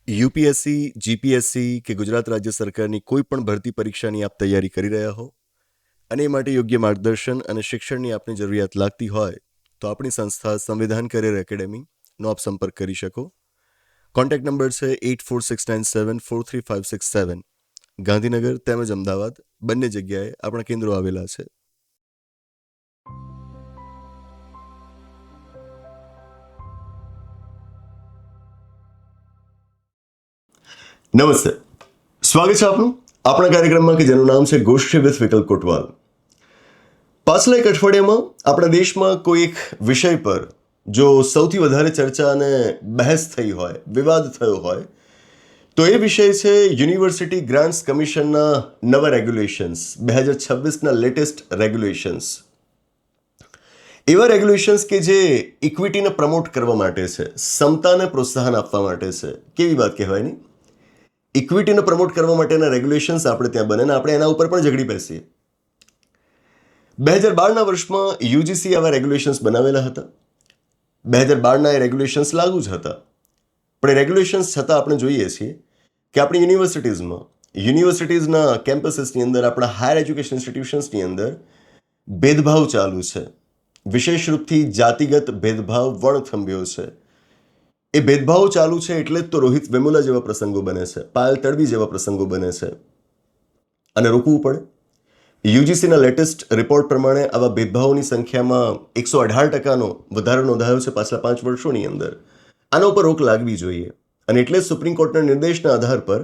UPSC, GPSC કે ગુજરાત રાજ્ય સરકારની કોઈ પણ ભરતી પરીક્ષાની આપ તૈયારી કરી રહ્યા હો અને એ માટે યોગ્ય માર્ગદર્શન અને શિક્ષણની આપની જરૂરિયાત લાગતી હોય તો આપણી સંસ્થા સંવિધાન કરિયર એકેડેમીનો આપ સંપર્ક કરી શકો. કોન્ટેક્ટ નંબર છે 8469743567. ગાંધીનગર તેમજ અમદાવાદ બંને જગ્યાએ આપણા કેન્દ્રો આવેલા છે. નમસ્તે, સ્વાગત છે આપનું આપણા કાર્યક્રમમાં કે જેનું નામ છે ગોષ્ઠી વિથ વિકલ્પ કોટવાલ. પાછલા એક અઠવાડિયામાં આપણા દેશમાં કોઈ એક વિષય પર જો સૌથી વધારે ચર્ચા અને બહેસ થઈ હોય, વિવાદ થયો હોય, તો એ વિષય છે યુનિવર્સિટી ગ્રાન્ટ્સ કમિશનના નવા રેગ્યુલેશન્સ, 2026ના લેટેસ્ટ રેગ્યુલેશન્સ. એવા રેગ્યુલેશન્સ કે જે ઇક્વિટીને પ્રમોટ કરવા માટે છે, સમતાને પ્રોત્સાહન આપવા માટે છે. કેવી વાત કહેવાય નહીં? ઇક્વિટીને પ્રમોટ કરવા માટેના રેગ્યુલેશન્સ આપણે ત્યાં બને ને આપણે એના ઉપર પણ ઝઘડી બેસીએ. 2012ના વર્ષમાં યુજીસી આવા રેગ્યુલેશન્સ બનાવેલા હતા. 2012ના એ રેગ્યુલેશન્સ લાગુ જ હતા. પણ એ રેગ્યુલેશન્સ છતાં આપણે જોઈએ છીએ કે આપણી યુનિવર્સિટીઝના કેમ્પસીસની અંદર, આપણા હાયર એજ્યુકેશન ઇન્સ્ટિટ્યુશન્સની અંદર ભેદભાવ ચાલુ છે. વિશેષ રૂપથી જાતિગત ભેદભાવ વણથંભ્યો છે. એ ભેદભાવ ચાલુ છે એટલે જ તો રોહિત વેમુલા જેવા પ્રસંગો બને છે, પાયલ તડવી જેવા પ્રસંગો બને છે અને રોકવું પડે. યુજીસીના લેટેસ્ટ રિપોર્ટ પ્રમાણે આવા ભેદભાવોની સંખ્યામાં 118% વધારો નોંધાયો છે પાછલા 5 વર્ષોની અંદર. આના ઉપર રોક લાગવી જોઈએ અને એટલે જ સુપ્રીમ કોર્ટના નિર્દેશના આધાર પર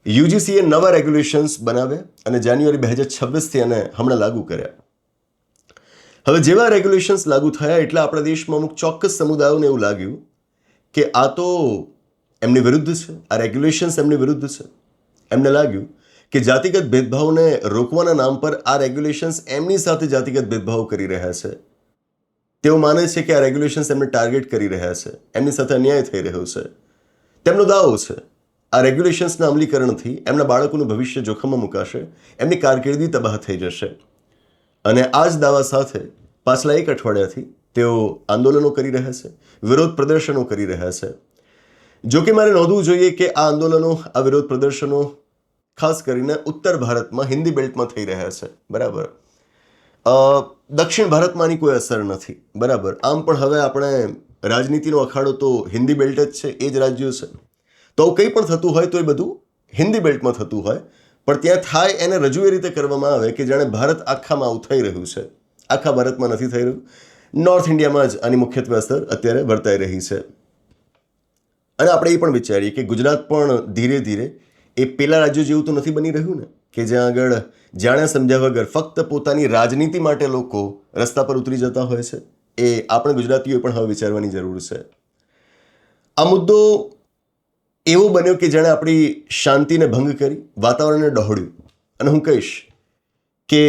યુજીસીએ નવા રેગ્યુલેશન્સ બનાવ્યા અને જાન્યુઆરી 2026થી એને હમણાં લાગુ કર્યા. હવે જેવા રેગ્યુલેશન્સ લાગુ થયા એટલે આપણા દેશમાં અમુક ચોક્કસ સમુદાયોને એવું લાગ્યું કે આ તો એમની વિરુદ્ધ છે, આ રેગ્યુલેશન્સ એમની વિરુદ્ધ છે. એમને લાગ્યું કે જાતિગત ભેદભાવને રોકવાના નામ પર આ રેગ્યુલેશન્સ એમની સાથે જાતિગત ભેદભાવ કરી રહ્યા છે. તેઓ માને છે કે આ રેગ્યુલેશન્સ એમને ટાર્ગેટ કરી રહ્યા છે, એમની સાથે અન્યાય થઈ રહ્યો છે. તેમનો દાવો છે આ રેગ્યુલેશન્સના અમલીકરણથી એમના બાળકોનું ભવિષ્ય જોખમમાં મુકાશે, એમની કારકિર્દી તબાહ થઈ જશે. અને આ જ દાવા સાથે પાછલા એક અઠવાડિયાથી તેઓ આંદોલનો કરી રહ્યા છે, વિરોધ પ્રદર્શનો કરી રહ્યા છે. જો કે મારે નોંધવું જોઈએ કે આ આંદોલનો, આ વિરોધ પ્રદર્શનો ખાસ કરીને ઉત્તર ભારતમાં હિન્દી બેલ્ટમાં થઈ રહ્યા છે. બરાબર, દક્ષિણ ભારતમાં આની કોઈ અસર નથી. બરાબર, આમ પણ હવે આપણે રાજનીતિનો અખાડો તો હિન્દી બેલ્ટ જ છે, એ જ રાજ્યો છે. તો કંઈ પણ થતું હોય તો એ બધું હિન્દી બેલ્ટમાં થતું હોય, પણ ત્યાં થાય એને રજૂ એ રીતે કરવામાં આવે કે જાણે ભારત આખામાં આવું થઈ રહ્યું છે. આખા ભારતમાં નથી થઈ રહ્યું, નોર્થ ઇન્ડિયામાં જ આની મુખ્યત્વે અસર અત્યારે વર્તાઈ રહી છે. અને આપણે એ પણ વિચારીએ કે ગુજરાત પણ ધીરે ધીરે એ પેલા રાજ્યો જેવું તો નથી બની રહ્યું ને, કે જ્યાં આગળ જાણ્યા સમજ્યા વગર ફક્ત પોતાની રાજનીતિ માટે લોકો રસ્તા પર ઉતરી જતા હોય છે. એ આપણે ગુજરાતીઓએ પણ હવે વિચારવાની જરૂર છે. આ મુદ્દો એવો બન્યો કે જેણે આપણી શાંતિને ભંગ કરી, વાતાવરણને ડહોળ્યું. અને હું કહીશ કે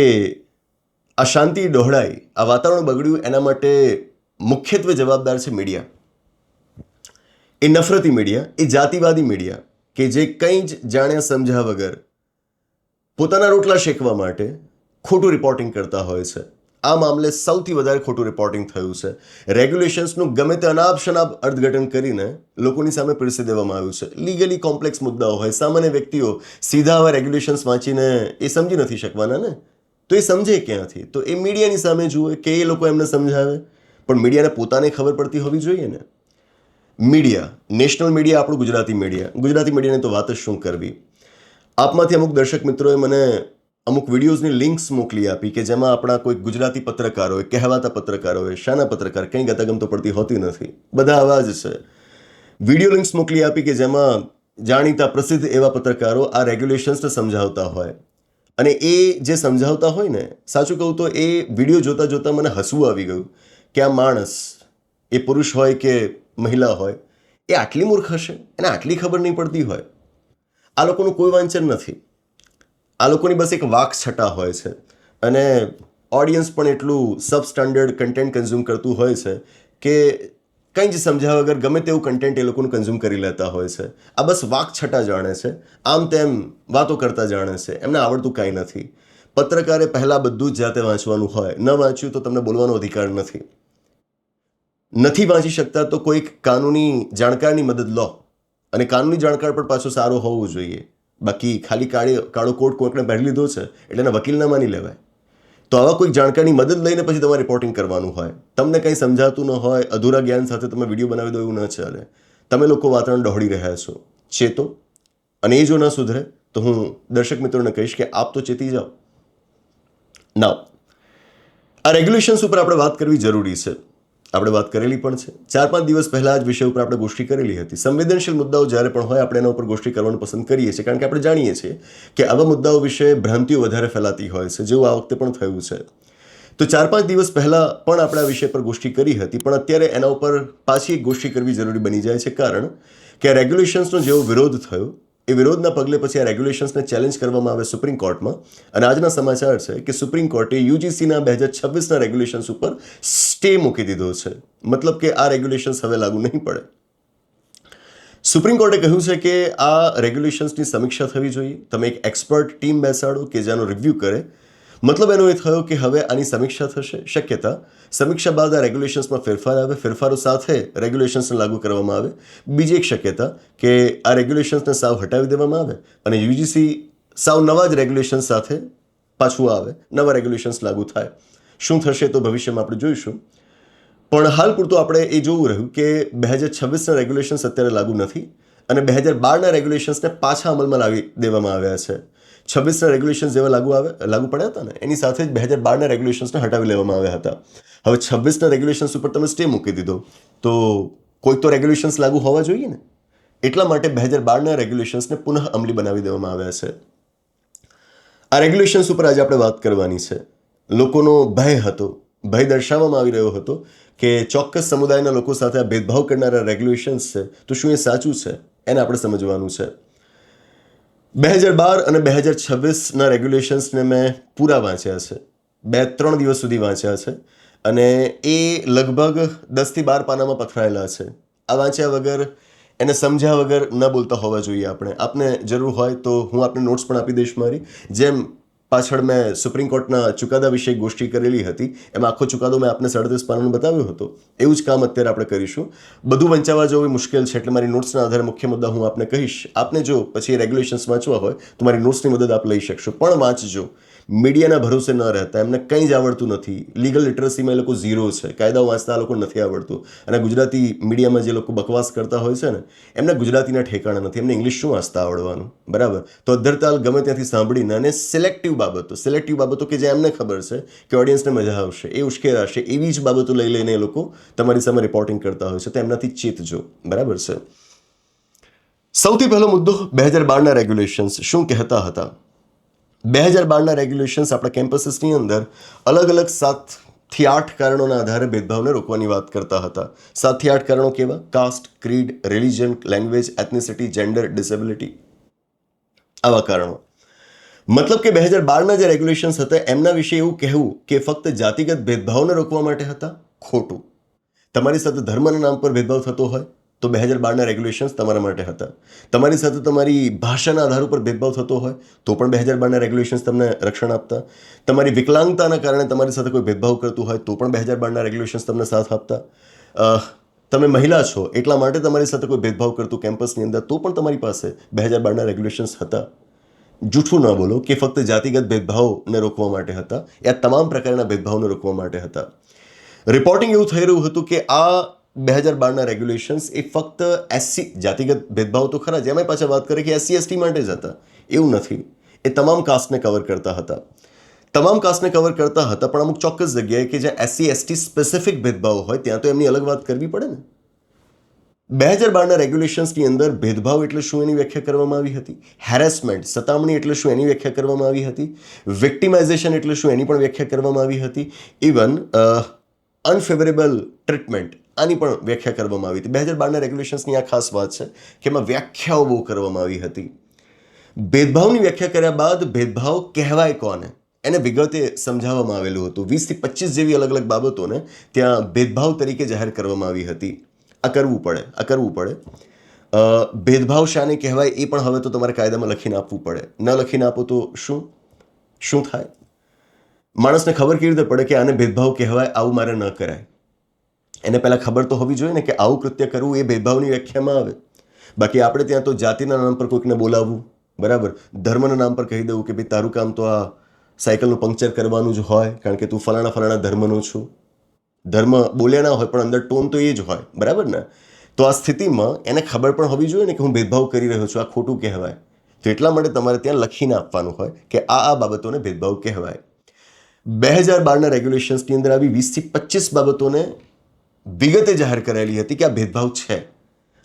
આ શાંતિ ડહોળાઈ, આ વાતાવરણ બગડ્યું, એના માટે મુખ્યત્વે જવાબદાર છે મીડિયા. એ નફરતી મીડિયા, એ જાતિવાદી મીડિયા કે જે કંઈ જ જાણ્યા સમજ્યા વગર પોતાના રોટલા શેકવા માટે ખોટું રિપોર્ટિંગ કરતા હોય છે. આ મામલે સૌથી વધારે ખોટું રિપોર્ટિંગ થયું છે. રેગ્યુલેશન્સનું ગમે તે અનાપ શનાપ અર્થઘટન કરીને લોકોની સામે પીરસી દેવામાં આવ્યું છે. લીગલી કોમ્પ્લેક્સ મુદ્દાઓ હોય, સામાન્ય વ્યક્તિઓ સીધા આવા રેગ્યુલેશન્સ વાંચીને એ સમજી નથી શકવાના ને, તો એ સમજે ક્યાંથી? તો એ મીડિયાની સામે જુએ કે એ લોકો એમને સમજાવે, પણ મીડિયાને પોતાને ખબર પડતી હોવી જોઈએ ને. મીડિયા, નેશનલ મીડિયા, આપણું ગુજરાતી મીડિયાની તો વાત જ શું કરવી. આપમાંથી અમુક દર્શક મિત્રોએ મને અમુક વિડીયોઝની લિંક્સ મોકલી આપી કે જેમાં આપણા કોઈ ગુજરાતી પત્રકારોએ, કહેવાતા પત્રકારોએ, શાના પત્રકાર, કંઈ ગતાગમ તો પડતી હોતી નથી, બધા આવા જ છે, વિડીયો લિંક્સ મોકલી આપી કે જેમાં જાણીતા પ્રસિદ્ધ એવા પત્રકારો આ રેગ્યુલેશન્સને સમજાવતા હોય. અને એ જે સમજાવતા હોય ને, સાચું કહું તો એ વિડીયો જોતાં જોતાં મને હસવું આવી ગયું કે આ માણસ, એ પુરુષ હોય કે મહિલા હોય, એ આટલી મૂર્ખ હશે, એને આટલી ખબર નહીં પડતી હોય. આ લોકોનું કોઈ વાંચન નથી, આ લોકોની બસ એક વાક છટા હોય છે અને ઓડિયન્સ પણ એટલું સબ સ્ટાન્ડર્ડ કન્ટેન્ટ કન્ઝ્યુમ કરતું હોય છે કે કંઈ જ સમજ્યા વગર ગમે તેવું કન્ટેન્ટ એ લોકોનું કન્ઝ્યુમ કરી લેતા હોય છે. આ બસ વાક છટા જાણે છે, આમ તેમ વાતો કરતા જાણે છે, એમને આવડતું કાંઈ નથી. પત્રકારે પહેલાં બધું જ જાતે વાંચવાનું હોય, ન વાંચ્યું તો તમને બોલવાનો અધિકાર નથી. નથી વાંચી શકતા તો કોઈક કાનૂની જાણકારની મદદ લો અને કાનૂની જાણકાર પણ પાછો સારો હોવો જોઈએ. બાકી ખાલી કાળો કોટ કોઈકને પહેરી લીધો છે એટલે એના વકીલ ના માની લેવાય. તો આવા કોઈક જાણકારની મદદ લઈને પછી તમારે રિપોર્ટિંગ કરવાનું હોય. તમને કંઈ સમજાતું ન હોય, અધૂરા જ્ઞાન સાથે તમે વિડીયો બનાવી દો એવું ન ચાલે. તમે લોકો વાતાવરણ દોડી રહ્યા છો, ચેતો. અને એ જો ન સુધરે તો હું દર્શક મિત્રોને કહીશ કે આપ તો ચેતી જાઓ. નાવ આ રેગ્યુલેશન્સ ઉપર આપણે વાત કરવી જરૂરી છે. આપણે વાત કરેલી પણ છે. 4-5 દિવસ પહેલાં જ વિષય ઉપર આપણે ગોષ્ઠી કરેલી હતી. સંવેદનશીલ મુદ્દાઓ જ્યારે પણ હોય આપણે એના ઉપર ગોષ્ઠી કરવાનું પસંદ કરીએ છીએ, કારણ કે આપણે જાણીએ છીએ કે આવા મુદ્દાઓ વિશે ભ્રાંતિઓ વધારે ફેલાતી હોય છે, જેવું આ વખતે પણ થયું છે. તો 4-5 દિવસ પહેલાં પણ આપણે આ વિષય પર ગોષ્ઠી કરી હતી, પણ અત્યારે એના ઉપર પાછી એક ગોષ્ઠી કરવી જરૂરી બની જાય છે, કારણ કે આ રેગ્યુલેશન્સનો જેવો વિરોધ થયો એ વિરોધના પગલે પછી આ રેગ્યુલેશન્સને ચેલેન્જ કરવામાં આવે સુપ્રીમ કોર્ટમાં. અને આજના સમાચાર છે કે સુપ્રીમ કોર્ટે યુજીસીના 2026ના રેગ્યુલેશન્સ ઉપર સ્ટે મૂકી દીધો છે. મતલબ કે આ રેગ્યુલેશન્સ હવે લાગુ નહીં પડે. સુપ્રીમ કોર્ટે કહ્યું છે કે આ રેગ્યુલેશન્સની સમીક્ષા થવી જોઈએ. તમે એક એક્સપર્ટ ટીમ બેસાડો કે જેનો રિવ્યૂ કરે. મતલબ એનો એ થયો કે હવે આની સમીક્ષા થશે. શક્યતા સમીક્ષા બાદ આ રેગ્યુલેશન્સમાં ફેરફાર આવે, ફેરફારો સાથે રેગ્યુલેશન્સને લાગુ કરવામાં આવે. બીજી એક શક્યતા કે આ રેગ્યુલેશન્સને સાવ હટાવી દેવામાં આવે અને યુજીસી સાવ નવા જ રેગ્યુલેશન્સ સાથે પાછું આવે, નવા રેગ્યુલેશન્સ લાગુ થાય. શું થશે તો ભવિષ્યમાં આપણે જોઈશું. પણ હાલ પૂરતું આપણે એ જોવું રહ્યું કે 2026ના રેગ્યુલેશન્સ અત્યારે લાગુ નથી અને 2012ના રેગ્યુલેશન્સને પાછા અમલમાં લાવી દેવામાં આવ્યા છે. 26ના રેગ્યુલેશન્સ જેવા લાગુ પડ્યા હતા ને એની સાથે જ 2012ના રેગ્યુલેશન્સને હટાવી લેવામાં આવ્યા હતા. હવે 26ના રેગ્યુલેશન્સ ઉપર તમે સ્ટે મૂકી દીધો તો કોઈક તો રેગ્યુલેશન્સ લાગુ હોવા જોઈએ ને. એટલા માટે 2012ના રેગ્યુલેશન્સને પુનઃ અમલી બનાવી દેવામાં આવ્યા છે. આ રેગ્યુલેશન્સ ઉપર આજે આપણે વાત કરવાની છે. લોકોનો ભય હતો, ભય દર્શાવવામાં આવી રહ્યો હતો કે ચોક્કસ સમુદાયના લોકો સાથે આ ભેદભાવ કરનારા રેગ્યુલેશન્સ છે, તો શું એ સાચું છે એને આપણે સમજવાનું છે. 2012 અને 2026ના રેગ્યુલેશન્સને મેં પૂરા વાંચ્યા છે, 2-3 દિવસ સુધી વાંચ્યા છે અને એ લગભગ 10થી 12 પાનામાં પથરાયેલા છે. આ વાંચ્યા વગર, એને સમજ્યા વગર ન બોલતા હોવા જોઈએ આપણે. આપને જરૂર હોય તો હું આપને નોટ્સ પણ આપી દઈશ મારી. જેમ પાછળ મેં સુપ્રીમ કોર્ટના ચુકાદા વિશે ગોષ્ઠી કરેલી હતી, એમાં આખો ચુકાદો મેં આપને 37 પાનાનો બતાવ્યો હતો. એવું જ કામ અત્યારે આપણે કરીશું. બધું વંચાવવા જવું મુશ્કેલ છે, એટલે મારી નોટ્સના આધારે મુખ્ય મુદ્દા હું આપને કહીશ. આપને જો પછી રેગ્યુલેશન્સ વાંચવા હોય તો મારી નોટ્સની મદદ આપ લઈ શકશો. પણ વાંચજો, મીડિયાના ભરોસે ન રહેતા. એમને કંઈ જ આવડતું નથી. લીગલ લિટરસીમાં એ લોકો ઝીરો છે. કાયદાઓ વાંચતા આ લોકો નથી આવડતું. અને ગુજરાતી મીડિયામાં જે લોકો બકવાસ કરતા હોય છે ને, એમને ગુજરાતીના ઠેકાણા નથી. એમને ઇંગ્લિશ શું વાંચતા આવડવાનું, બરાબર? તો અધ્ધરતાલ ગમે ત્યાંથી સાંભળીને અને સિલેક્ટિવ બાબતો કે જે એમને ખબર છે કે ઓડિયન્સને મજા આવશે, એ ઉશ્કેરાશે, એવી જ બાબતો લઈને એ લોકો તમારી સામે રિપોર્ટિંગ કરતા હોય છે. તો એમનાથી ચેતજો, બરાબર છે? સૌથી પહેલો મુદ્દો 2012ના રેગ્યુલેશન્સ શું કહેતા હતા. 2012ના રેગ્યુલેશન્સ આપણા કેમ્પસીસની અંદર અલગ અલગ 7થી 8 કારણોના આધારે ભેદભાવને રોકવાની વાત કરતા હતા. 7થી 8 કારણો કેવા? Caste, creed, religion, language, ethnicity, gender, disability, આવા કારણો. મતલબ કે 2012ના જે રેગ્યુલેશન્સ હતા એમના વિશે એવું કહેવું કે ફક્ત જાતિગત ભેદભાવને રોકવા માટે હતા, ખોટું. તમારી સાથે ધર્મના નામ પર ભેદભાવ થતો હોય તો 2012ના રેગ્યુલેશન્સ તમારા માટે હતા. તમારી સાથે તમારી ભાષાના આધાર ઉપર ભેદભાવ થતો હોય તો પણ 2012ના રેગ્યુલેશન્સ તમને રક્ષણ આપતા. તમારી વિકલાંગતાના કારણે તમારી સાથે કોઈ ભેદભાવ કરતું હોય તો પણ 2012ના રેગ્યુલેશન્સ તમને સાથ આપતા. તમે મહિલા છો એટલા માટે તમારી સાથે કોઈ ભેદભાવ કરતું કેમ્પસની અંદર તો પણ તમારી પાસે 2012ના રેગ્યુલેશન્સ હતા. જૂઠું ન બોલો કે ફક્ત જાતિગત ભેદભાવને રોકવા માટે હતા. એ આ તમામ પ્રકારના ભેદભાવને રોકવા માટે હતા. રિપોર્ટિંગ એવું થઈ રહ્યું હતું કે આ 2012ના રેગ્યુલેશન્સ એ ફક્ત એસસી જાતિગત ભેદભાવ તો ખરા જ, એમાં પાછા વાત કરે કે SC ST માટે જ હતા. એવું નથી. એ તમામ કાસ્ટને કવર કરતા હતા. તમામ કાસ્ટને કવર કરતા હતા, પણ અમુક ચોક્કસ જગ્યાએ કે જ્યાં SC ST સ્પેસિફિક ભેદભાવ હોય ત્યાં તો એમની અલગ વાત કરવી પડે ને. 2012ના રેગ્યુલેશન્સની અંદર ભેદભાવ એટલે શું એની વ્યાખ્યા કરવામાં આવી હતી. હેરેસમેન્ટ, સતામણી એટલે શું એની વ્યાખ્યા કરવામાં આવી હતી. વિક્ટિમાઇઝેશન એટલે શું એની પણ વ્યાખ્યા કરવામાં આવી હતી. ઇવન અનફેવરેબલ ટ્રીટમેન્ટ, આની પણ વ્યાખ્યા કરવામાં આવી હતી. 2012ના રેગ્યુલેશન્સની આ ખાસ વાત છે કે એમાં વ્યાખ્યાઓ બહુ કરવામાં આવી હતી. ભેદભાવની વ્યાખ્યા કર્યા બાદ ભેદભાવ કહેવાય કોને એને વિગતે સમજાવવામાં આવેલું હતું. 20થી 25 જેવી અલગ અલગ બાબતોને ત્યાં ભેદભાવ તરીકે જાહેર કરવામાં આવી હતી. આ કરવું પડે. ભેદભાવ શાને કહેવાય એ પણ હવે તો તમારે કાયદામાં લખીને આપવું પડે. ન લખીને આપો તો શું થાય? માણસને ખબર કેવી રીતે પડે કે આને ભેદભાવ કહેવાય, આવું મારે ન કરાય? એને પહેલાં ખબર તો હોવી જોઈએ ને કે આવું કૃત્ય કરવું એ ભેદભાવની વ્યાખ્યામાં આવે. બાકી આપણે ત્યાં તો જાતિના નામ પર કોઈકને બોલાવવું, બરાબર, ધર્મના નામ પર કહી દેવું કે ભાઈ તારું કામ તો આ સાયકલનું પંક્ચર કરવાનું જ હોય કારણ કે તું ફલાણા ધર્મનો છું. ધર્મ બોલ્યા ના હોય પણ અંદર ટોન તો એ જ હોય, બરાબર ને? તો આ સ્થિતિમાં એને ખબર પણ હોવી જોઈએ ને કે હું ભેદભાવ કરી રહ્યો છું, આ ખોટું કહેવાય. તો એટલા માટે તમારે ત્યાં લખીને આપવાનું હોય કે આ બાબતોને ભેદભાવ કહેવાય. 2012ના રેગ્યુલેશન્સની અંદર આવી 20 થી 25 બાબતોને વિગતે જાહેર કરાયેલી હતી કે આ ભેદભાવ છે,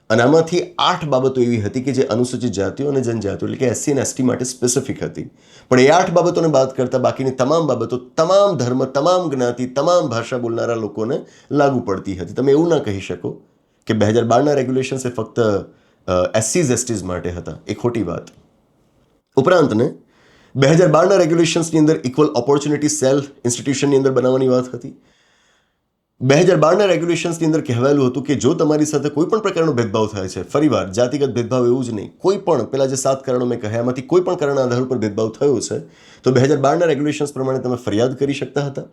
અને આમાંથી 8 બાબતો એવી હતી કે જે અનુસૂચિત જાતિઓ અને જનજાતિઓ એટલે કે SC અને ST માટે સ્પેસિફિક હતી. પણ એ 8 બાબતોને બાદ કરતા બાકીની તમામ બાબતો તમામ ધર્મ, તમામ જ્ઞાતિ, તમામ ભાષા બોલનારા લોકોને લાગુ પડતી હતી. તમે એવું ના કહી શકો કે 2012ના રેગ્યુલેશન્સ એ ફક્ત SCs STs માટે હતા, એ ખોટી વાત. ઉપરાંતને 2012ના રેગ્યુલેશન્સની અંદર ઇક્વલ ઓપોર્ચ્યુનિટી સેલ ઇન્સ્ટિટ્યુશનની અંદર બનાવવાની વાત હતી. 2012ના રેગ્યુલેશન્સની અંદર કહેવાયેલું હતું કે જો તમારી સાથે કોઈ પણ પ્રકારનો ભેદભાવ થાય છે, ફરીવાર જાતિગત ભેદભાવ એવું જ નહીં, કોઈ પણ પેલા જે 7 કારણો મેં કહ્યા એમાંથી કોઈ પણ કારણના આધાર ઉપર ભેદભાવ થયો છે તો 2012ના રેગ્યુલેશન્સ પ્રમાણે તમે ફરિયાદ કરી શકતા હતા.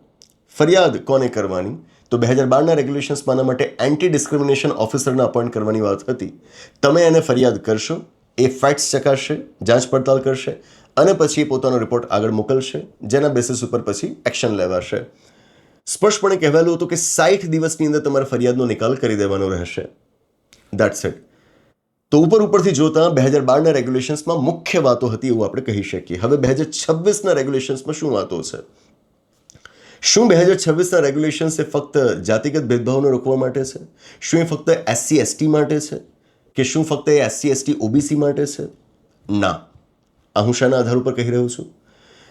ફરિયાદ કોને કરવાની? તો 2012ના રેગ્યુલેશન્સમાં આના માટે એન્ટી ડિસ્ક્રિમિનેશન ઓફિસરને અપોઇન્ટ કરવાની વાત હતી. તમે એને ફરિયાદ કરશો, એ ફેક્ટ્સ ચકાસશે, જાંચ પડતાલ કરશે અને પછી એ પોતાનો રિપોર્ટ આગળ મોકલશે, જેના બેસિસ ઉપર પછી એક્શન લેવાશે. સ્પષ્ટપણે કહેવાયેલું હતું કે 60 દિવસની અંદર તમારે ફરિયાદનો નિકાલ કરી દેવાનો રહેશે. That's it. તો ઉપરથી જોતા 2012ના રેગ્યુલેશન્સમાં મુખ્ય વાતો હતી એવું આપણે કહી શકીએ. હવે 2026ના રેગ્યુલેશન્સમાં શું વાતો છે? શું 2026ના રેગ્યુલેશન્સ એ ફક્ત જાતિગત ભેદભાવને રોકવા માટે છે? શું એ ફક્ત SC ST માટે છે? કે શું ફક્ત એ SC ST OBC માટે છે? ના. આ હું શાના આધાર ઉપર કહી રહ્યો છું?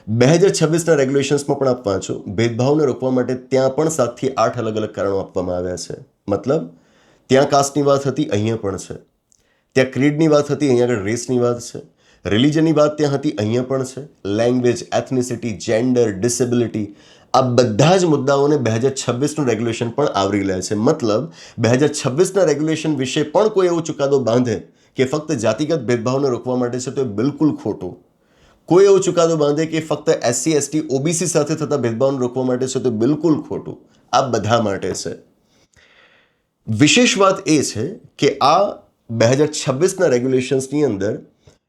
2026ના રેગ્યુલેશન્સમાં પણ આપ વાંચો, ભેદભાવને રોકવા માટે ત્યાં પણ 7 થી 8 અલગ અલગ કારણો આપવામાં આવ્યા છે. મતલબ ત્યાં કાસ્ટની વાત હતી, અહીંયા પણ છે. ત્યાં ક્રીડની વાત હતી, અહીંયા આગળ રેસની વાત છે. રિલિજનની વાત ત્યાં હતી, અહીંયા પણ છે. લેંગ્વેજ, એથનિસિટી, જેન્ડર, ડિસેબિલિટી, આ બધા જ મુદ્દાઓને 2026નું રેગ્યુલેશન પણ આવરી લે છે. મતલબ 2026ના રેગ્યુલેશન વિશે પણ કોઈ એવો ચુકાદો બાંધે કે ફક્ત જાતિગત ભેદભાવને રોકવા માટે છે તો એ બિલકુલ ખોટું. કોઈ એવો ચુકાદો બાંધે કે ફક્ત SC ST OBC સાથે થતા ભેદભાવને રોકવા માટે છે તો બિલકુલ ખોટું. આ બધા માટે છે. વિશેષ વાત એ છે કે આ 2026ના રેગ્યુલેશન્સની અંદર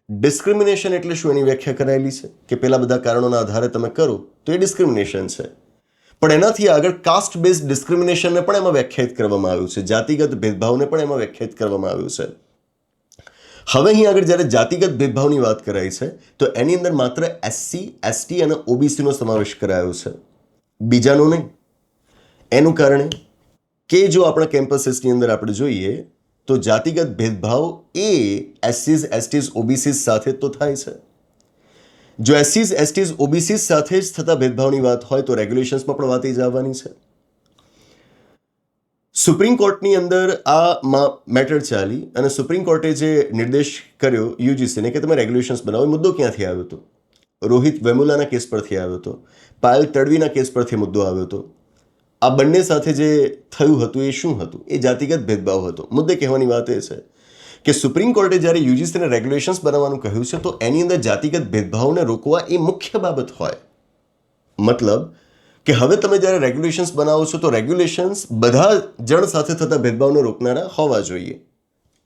ડિસ્ક્રિમિનેશન એટલે શું એની વ્યાખ્યા કરાયેલી છે કે પેલા બધા કારણોના આધારે તમે કરો તો એ ડિસ્ક્રિમિનેશન છે. પણ એનાથી આગળ કાસ્ટ બેઝડ ડિસ્ક્રિમિનેશનને પણ એમાં વ્યાખ્યાયિત કરવામાં આવ્યું છે, જાતિગત ભેદભાવને પણ એમાં વ્યાખ્યાયિત કરવામાં આવ્યું છે. હવે અહીં આગળ જ્યારે જાતિગત ભેદભાવની વાત કરાઈ છે તો એની અંદર માત્ર SC ST અને OBCનો સમાવેશ કરાયો છે, બીજાનો નહીં. એનું કારણ કે જો આપણા કેમ્પસીસની અંદર આપણે જોઈએ તો જાતિગત ભેદભાવ એ SCs STs OBCs સાથે તો થાય છે. જો SCs STs OBCs સાથે જ થતા ભેદભાવની વાત હોય તો રેગ્યુલેશન્સમાં પણ વાત એ જ આવવાની છે. સુપ્રીમ કોર્ટની અંદર આ મેટર ચાલી અને સુપ્રીમ કોર્ટે જે નિર્દેશ કર્યો યુજીસીને કે તમે રેગ્યુલેશન્સ બનાવો, મુદ્દો ક્યાંથી આવ્યો હતો? રોહિત વેમુલાના કેસ પરથી આવ્યો હતો, પાયલ તડવીના કેસ પરથી મુદ્દો આવ્યો હતો. આ બંને સાથે જે થયું હતું એ શું હતું? એ જાતિગત ભેદભાવ હતો. મુદ્દે કહેવાની વાત એ છે કે સુપ્રીમ કોર્ટે જ્યારે યુજીસીને રેગ્યુલેશન્સ બનાવવાનું કહ્યું છે તો એની અંદર જાતિગત ભેદભાવને રોકવા એ મુખ્ય બાબત હોય. મતલબ કે હવે તમે જ્યારે રેગ્યુલેશન્સ બનાવો છો તો રેગ્યુલેશન્સ બધા જણ સાથે થતા ભેદભાવને રોકનારા હોવા જોઈએ.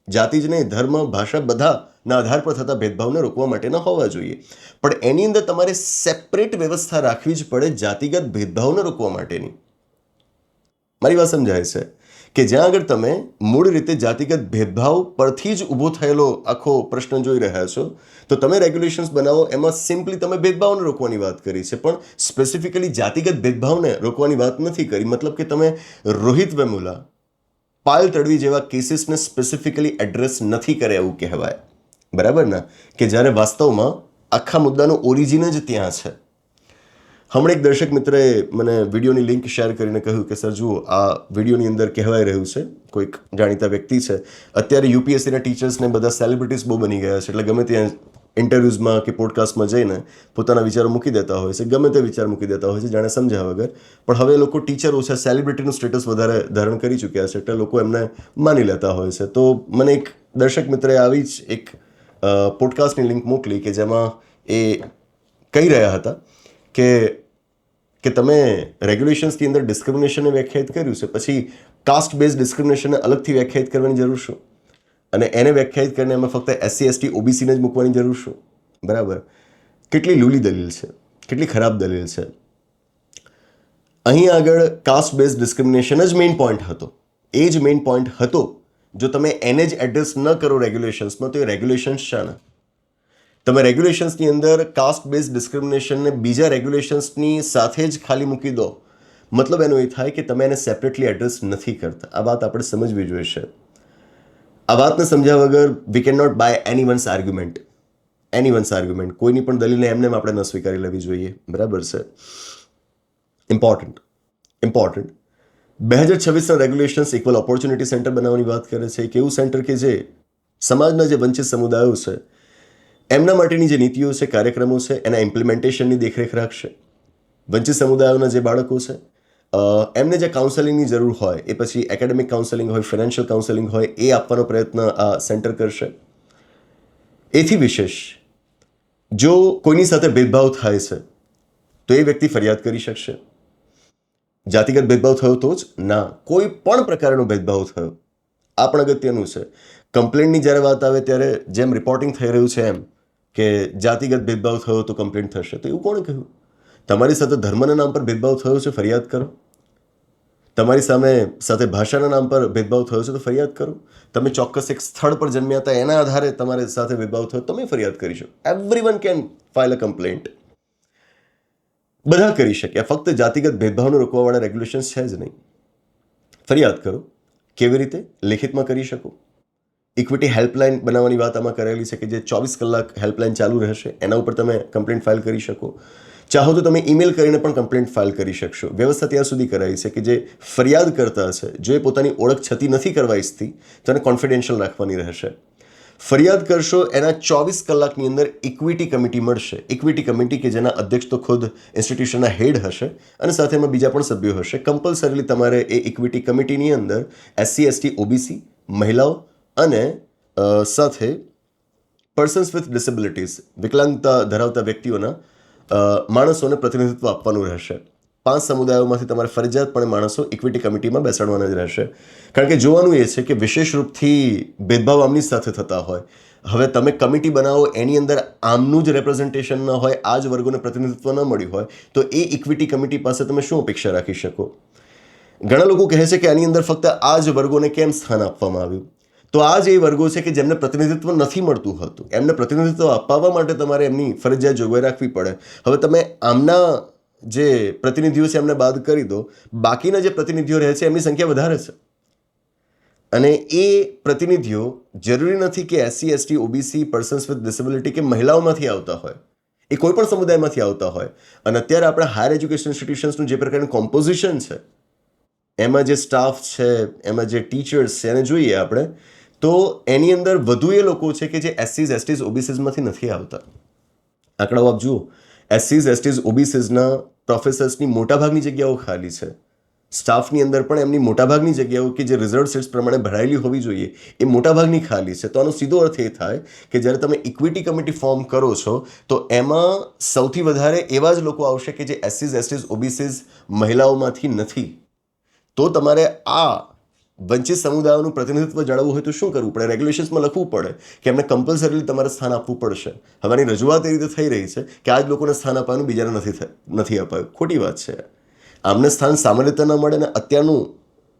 જાતિ જ નહીં, ધર્મ, ભાષા બધાના આધાર પર થતા ભેદભાવને રોકવા માટેના હોવા જોઈએ. પણ એની અંદર તમારે સેપરેટ વ્યવસ્થા રાખવી જ પડે જાતિગત ભેદભાવને રોકવા માટેની. મારી વાત સમજાય છે કે જ્યાં આગળ તમે મૂળ રીતે જાતિગત ભેદભાવ પરથી જ ઊભો થયેલો આખો પ્રશ્ન જોઈ રહ્યા છો તો તમે રેગ્યુલેશન્સ બનાવો એમાં સિમ્પલી તમે ભેદભાવને રોકવાની વાત કરી છે, પણ સ્પેસિફિકલી જાતિગત ભેદભાવને રોકવાની વાત નથી કરી. મતલબ કે તમે રોહિત વેમુલા, પાયલ તડવી જેવા કેસીસને સ્પેસિફિકલી એડ્રેસ નથી કર્યા એવું કહેવાય, બરાબર ને? કે જ્યારે વાસ્તવમાં આખા મુદ્દાનો ઓરિજિન જ ત્યાં છે. હમણાં એક દર્શક મિત્રએ મને વિડીયોની લિંક શેર કરીને કહ્યું કે સર જુઓ, આ વિડીયોની અંદર કહેવાઈ રહ્યું છે, કોઈક જાણીતા વ્યક્તિ છે, અત્યારે યુપીએસસીના ટીચર્સને બધા સેલિબ્રિટીઝ બહુ બની ગયા છે, એટલે ગમે ત્યાં ઇન્ટરવ્યૂઝમાં કે પોડકાસ્ટમાં જઈને પોતાના વિચારો મૂકી દેતા હોય છે, ગમે તે વિચાર મૂકી દેતા હોય છે જાણે સમજ્યા વગર. પણ હવે લોકો ટીચર ઓછા, સેલિબ્રિટીનું સ્ટેટસ વધારે ધારણ કરી ચૂક્યા છે એટલે લોકો એમને માની લેતા હોય છે. તો મને એક દર્શક મિત્રએ આવી જ એક પોડકાસ્ટની લિંક મોકલી કે જેમાં એ કહી રહ્યા હતા કે તમે રેગ્યુલેશન્સની અંદર ડિસ્ક્રિમિનેશનને વ્યાખ્યાયિત કર્યું છે, પછી કાસ્ટ બેઝ ડિસ્ક્રિમિનેશનને અલગથી વ્યાખ્યાયિત કરવાની જરૂર શું? અને એને વ્યાખ્યાયિત કરીને એમાં ફક્ત SC ST OBCને જ મૂકવાની જરૂર શું? બરાબર. કેટલી લૂલી દલીલ છે, કેટલી ખરાબ દલીલ છે. અહીં આગળ કાસ્ટ બેઝ ડિસ્ક્રિમિનેશન જ મેઇન પોઈન્ટ હતો. એ જ મેઇન પોઈન્ટ હતો. જો તમે એને જ એડ્રેસ ન કરો રેગ્યુલેશન્સમાં, તો એ રેગ્યુલેશન્સ શાના? તમે રેગ્યુલેશન્સની અંદર કાસ્ટ બેઝ ડિસ્ક્રિમિનેશનને બીજા રેગ્યુલેશન્સની સાથે જ ખાલી મૂકી દો, મતલબ એનો એ થાય કે તમે એને સેપરેટલી એડ્રેસ નથી કરતા. આ વાત આપણે સમજવી જોઈશે. આ વાતને સમજ્યા વગર we can not buy anyone's argument. કોઈની પણ દલીલને એમને આપણે ન સ્વીકારી લેવી જોઈએ. બરાબર છે. ઇમ્પોર્ટન્ટ 2026ના રેગ્યુલેશન્સ ઇક્વલ ઓપોર્ચ્યુનિટી સેન્ટર બનાવવાની વાત કરે છે. એક એવું સેન્ટર કે જે સમાજના જે વંચિત સમુદાયો છે એમના માટેની જે નીતિઓ છે, કાર્યક્રમો છે, એના ઇમ્પ્લિમેન્ટેશનની દેખરેખ રાખશે. વંચિત સમુદાયોના જે બાળકો છે એમને જે કાઉન્સેલિંગની જરૂર હોય, એ પછી એકેડેમિક કાઉન્સેલિંગ હોય, ફાઇનાન્શિયલ કાઉન્સેલિંગ હોય, એ આપવાનો પ્રયત્ન આ સેન્ટર કરશે. એથી વિશેષ જો કોઈની સાથે ભેદભાવ થાય છે તો એ વ્યક્તિ ફરિયાદ કરી શકશે. જાતિગત ભેદભાવ થયો તો જ ના, કોઈ પણ પ્રકારનો ભેદભાવ થયો, આ પણ અગત્યનું છે. કમ્પ્લેન્ટની જ્યારે વાત આવે ત્યારે જેમ રિપોર્ટિંગ થઈ રહ્યું છે એમ કે જાતિગત ભેદભાવ થયો તો કમ્પ્લેન્ટ થશે, તો એવું કોણે કહ્યું? તમારી સાથે ધર્મના નામ પર ભેદભાવ થયો છે, ફરિયાદ કરો. તમારી સાથે ભાષાના નામ પર ભેદભાવ થયો છે તો ફરિયાદ કરો. તમે ચોક્કસ એક સ્થળ પર જન્મ્યા હતા એના આધારે તમારી સાથે ભેદભાવ થયો, તમે ફરિયાદ કરી શકો. Everyone can file a complaint. બધા કરી શકે. ફક્ત જાતિગત ભેદભાવને રોકવાવાળા રેગ્યુલેશન્સ છે જ નહીં. ફરિયાદ કરો. કેવી રીતે? લેખિતમાં કરી શકો. ઇક્વિટી હેલ્પલાઇન બનાવવાની વાત આમાં કરેલી છે કે જે 24 કલાક હેલ્પલાઇન ચાલુ રહેશે, એના ઉપર તમે કમ્પ્લેન્ટ ફાઇલ કરી શકો. ચાહો તો તમે ઈમેલ કરીને પણ કમ્પ્લેન્ટ ફાઇલ કરી શકશો. વ્યવસ્થા ત્યાં સુધી કરાઈ છે કે જે ફરિયાદ કરતા છે, જો એ પોતાની ઓળખ છતી નથી કરવા ઈચ્છતી, તો એને કોન્ફિડેન્શિયલ રાખવાની રહેશે. ફરિયાદ કરશો એના 24 કલાકની અંદર ઇક્વિટી કમિટી મળશે. ઇક્વિટી કમિટી કે જેના અધ્યક્ષ તો ખુદ ઇન્સ્ટિટ્યુશનના હેડ હશે અને સાથે એમાં બીજા પણ સભ્યો હશે. કમ્પલસરીલી તમારે એ ઇક્વિટી કમિટીની અંદર SC ST OBC, મહિલાઓ અને સાથે પર્સન્સ વિથ ડિસેબિલિટીઝ, વિકલાંગતા ધરાવતા વ્યક્તિઓના માણસોને પ્રતિનિધિત્વ આપવાનું રહેશે. 5 સમુદાયોમાંથી તમારે ફરજિયાતપણે માણસો ઇક્વિટી કમિટીમાં બેસાડવાના જ રહેશે. કારણ કે જોવાનું એ છે કે વિશેષ રૂપથી ભેદભાવ આમની સાથે થતા હોય. હવે તમે કમિટી બનાવો, એની અંદર આમનું જ રેપ્રેઝન્ટેશન ન હોય, આ જ વર્ગોને પ્રતિનિધિત્વ ન મળ્યું હોય, તો એ ઇક્વિટી કમિટી પાસે તમે શું અપેક્ષા રાખી શકો? ઘણા લોકો કહે છે કે આની અંદર ફક્ત આ જ વર્ગોને કેમ સ્થાન આપવામાં આવ્યું? તો આ જ એ વર્ગો છે કે જેમને પ્રતિનિધિત્વ નથી મળતું હતું. એમને પ્રતિનિધિત્વ અપાવવા માટે તમારે એમની ફરજિયાત જોગવાઈ રાખવી પડે. હવે તમે આમના જે પ્રતિનિધિઓ છે એમને બાદ કરી દો, બાકીના જે પ્રતિનિધિઓ રહે છે એમની સંખ્યા વધારે છે. અને એ પ્રતિનિધિઓ જરૂરી નથી કે SC ST OBC, persons with disability કે મહિલાઓમાંથી આવતા હોય, એ કોઈ પણ સમુદાયમાંથી આવતા હોય. અને અત્યારે આપણે હાયર એજ્યુકેશન ઇન્સ્ટિટ્યુશન્સનું જે પ્રકારનું કોમ્પોઝિશન છે, એમાં જે સ્ટાફ છે, એમાં જે ટીચર્સ છે, એને જોઈએ આપણે તો એની અંદર વધુ એ લોકો છે કે જે SCs STs OBCsમાંથી નથી આવતા. આંકડાઓ આપ જુઓ, SCs STs OBCsના પ્રોફેસર્સની મોટાભાગની જગ્યાઓ ખાલી છે. સ્ટાફની અંદર પણ એમની મોટાભાગની જગ્યાઓ કે જે રિઝર્વ સીટ્સ પ્રમાણે ભરાયેલી હોવી જોઈએ એ મોટાભાગની ખાલી છે. તો આનો સીધો અર્થ એ થાય કે જ્યારે તમે ઇક્વિટી કમિટી ફોર્મ કરો છો તો એમાં સૌથી વધારે એવા જ લોકો આવશે કે જે SCs STs OBCs મહિલાઓમાંથી નથી. તો તમારે આ વંચિત સમુદાયોનું પ્રતિનિધિત્વ જાળવવું હોય તો શું કરવું પડે? રેગ્યુલેશન્સમાં લખવું પડે કે એમને કમ્પલસરીલી તમારે સ્થાન આપવું પડશે. હવેની રજૂઆત એ રીતે થઈ રહી છે કે આ જ લોકોને સ્થાન આપવાનું, બીજાને નથી અપાયું. ખોટી વાત છે. આમને સ્થાન સામાન્ય રીતે ન મળે ને અત્યારનું